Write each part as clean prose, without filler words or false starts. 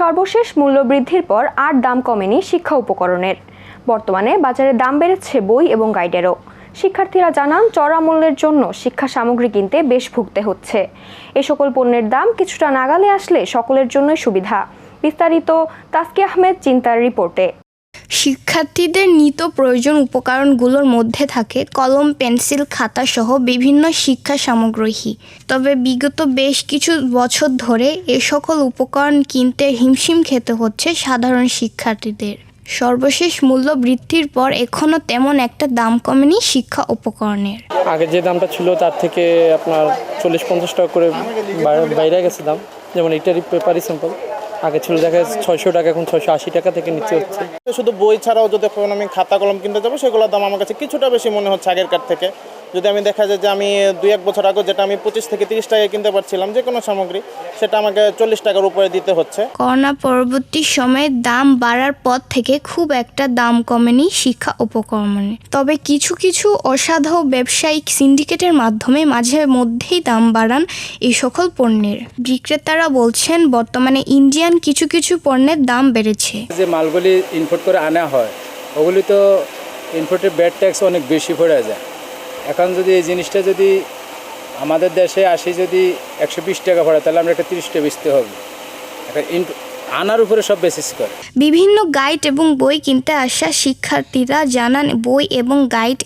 সর্বশেষ মূল্যবৃদ্ধির পর আর দাম কমেনি শিক্ষা উপকরণের। বর্তমানে বাজারে দাম বেড়েছে বই এবং গাইডেরও। শিক্ষার্থীরা জানান, চড়া মূল্যের জন্য শিক্ষা সামগ্রী কিনতে বেশ ভুগতে হচ্ছে। এ সকল পণ্যের দাম কিছুটা নাগালে আসলে সকলের জন্যই সুবিধা। বিস্তারিত তাসকিয়া আহমেদ চিন্তার রিপোর্টে। শিক্ষার্থীদের নিত্য প্রয়োজন উপকরণগুলোর মধ্যে থাকে কলম, পেন্সিল, খাতা সহ বিভিন্ন শিক্ষা সামগ্রী। তবে বিগত বেশ কিছু বছর ধরে এ সকল উপকরণ কিনতে হিমশিম খেতে হচ্ছে সাধারণ শিক্ষার্থীদের। সর্বশেষ মূল্য বৃদ্ধির পর এখনও তেমন একটা দাম কমেনি শিক্ষা উপকরণের। আগে যে দামটা ছিল তার থেকে আপনার 40-50 টাকা করে বাইরে গেছে দাম। যেমন এইটারই পেপারই স্যাম্পল আগে ছিল দেখা যাচ্ছে 600 টাকা, এখন 680 টাকা থেকে নিচে হচ্ছে। শুধু বই ছাড়াও যদি আমি খাতা কলম কিনতে যাবো, সেগুলোর দাম আমার কাছে কিছুটা বেশি মনে হচ্ছে আগেরকার থেকে। যদি আমি দেখা যায় যে আমি 2-1 বছর আগে যেটা আমি 25 থেকে 30 টাকায় কিনতে পারছিলাম যে কোনো সামগ্রী, সেটা আমাকে 40 টাকার উপরে দিতে হচ্ছে। করোনা পরবর্তী সময়ে দাম বাড়ার পর থেকে খুব একটা দাম কমেনি শিক্ষা উপকরণে। তবে কিছু কিছু অসাধু ব্যবসায়িক সিন্ডিকেটের মাধ্যমে মাঝে মধ্যেই দাম বাড়ান এই সকল পণ্যের। বিক্রেতারা বলছেন, বর্তমানে ইন্ডিয়ান কিছু কিছু পণ্যের দাম বেড়েছে। যে মালগুলি ইম্পোর্ট করে আনা হয়, ওগুলি তো ইম্পোর্টের ব্যাড ট্যাক্স অনেক বেশি পড়ে যায়। এখন যদি এই জিনিসটা যদি আমাদের দেশে আসি, যদি 120 টাকা পড়ে, তাহলে আমরা একটা 30 টাকা বেচতে হবে। এখন আনার উপরে সব বেসিস করে। বিভিন্ন গাইড এবং বই কিনতে আসা শিক্ষার্থীরা জানান, বই এবং গাইড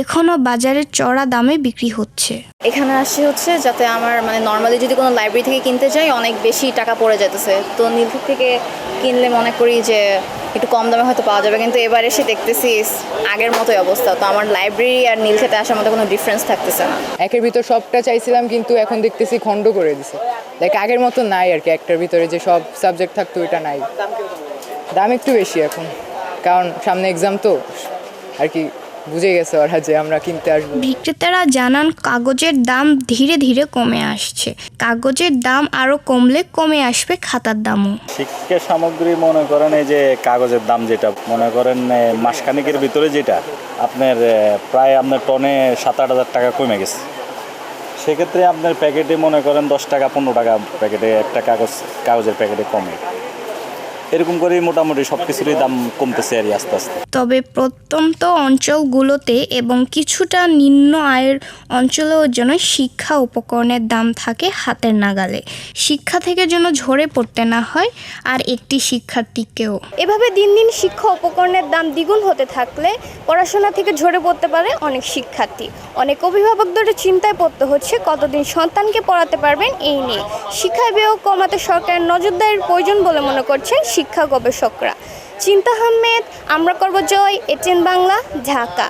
এখনও বাজারে চড়া দামে বিক্রি হচ্ছে। এখানে আসছি হচ্ছে যাতে আমার নর্মালি যদি কোনো লাইব্রেরি থেকে কিনতে যাই অনেক বেশি টাকা পড়ে যেতেছে, তো নীলক্ষেত থেকে কিনলে মনে করি যে একটু কম দামে হয়তো পাওয়া যাবে। কিন্তু এবার এসে দেখতেছি আগের মতোই অবস্থা, তো আমার লাইব্রেরি আর নীলক্ষেতে আসার মধ্যে কোনো ডিফারেন্স থাকতেছে না। একের ভিতর সবটা চাইছিলাম, কিন্তু এখন দেখতেছি খণ্ড করে দিছে। আগের মতো নাই আর কি, একটার ভিতরে যে সব সাবজেক্ট থাকতো ওইটা নাই। দাম একটু বেশি এখন, কারণ সামনে এক্সাম তো আর কি, বুঝে গেছে ওরা যে আমরা কিনতে আসবো। বিক্রেতারা জানান, কাগজের দাম ধীরে ধীরে কমে আসছে। কাগজের দাম আরও কমলে কমে আসবে খাতার দামও। শিক্ষা সামগ্রী মনে করেন, এই যে কাগজের দাম যেটা মনে করেন মাসখানেকের ভিতরে যেটা আপনার প্রায় আপনার টনে 7-8 হাজার টাকা কমে গেছে। সেক্ষেত্রে আপনার প্যাকেটে মনে করেন 10 টাকা 15 টাকা প্যাকেটে একটা কাগজের প্যাকেটে কমে। এরকম করে মোটামুটি সব কিছুরই দাম কমতেছে আর আস্তে আস্তে। তবে প্রত্যন্ত অঞ্চলগুলোতে এবং কিছুটা নিম্ন আয়ের অঞ্চলের জন্য শিক্ষা উপকরণের দাম থাকে হাতের নাগালে। শিক্ষা থেকে যেন ঝরে পড়তে না হয় আর একটি শিক্ষার্থীকেও। এভাবে দিন দিন শিক্ষা উপকরণের দাম দ্বিগুণ হতে থাকলে পড়াশোনা থেকে ঝরে পড়তে পারে অনেক শিক্ষার্থী। অনেক অভিভাবকদের চিন্তায় পড়তে হচ্ছে কতদিন সন্তানকে পড়াতে পারবেন এই নিয়ে। শিক্ষা ব্যয় কমাতে সরকারের নজরদারির প্রয়োজন বলে মনে করছেন শিক্ষা গবেষকরা। চিন্তা আহমেদ, আমরা করব জয়, এটিএন বাংলা, ঢাকা।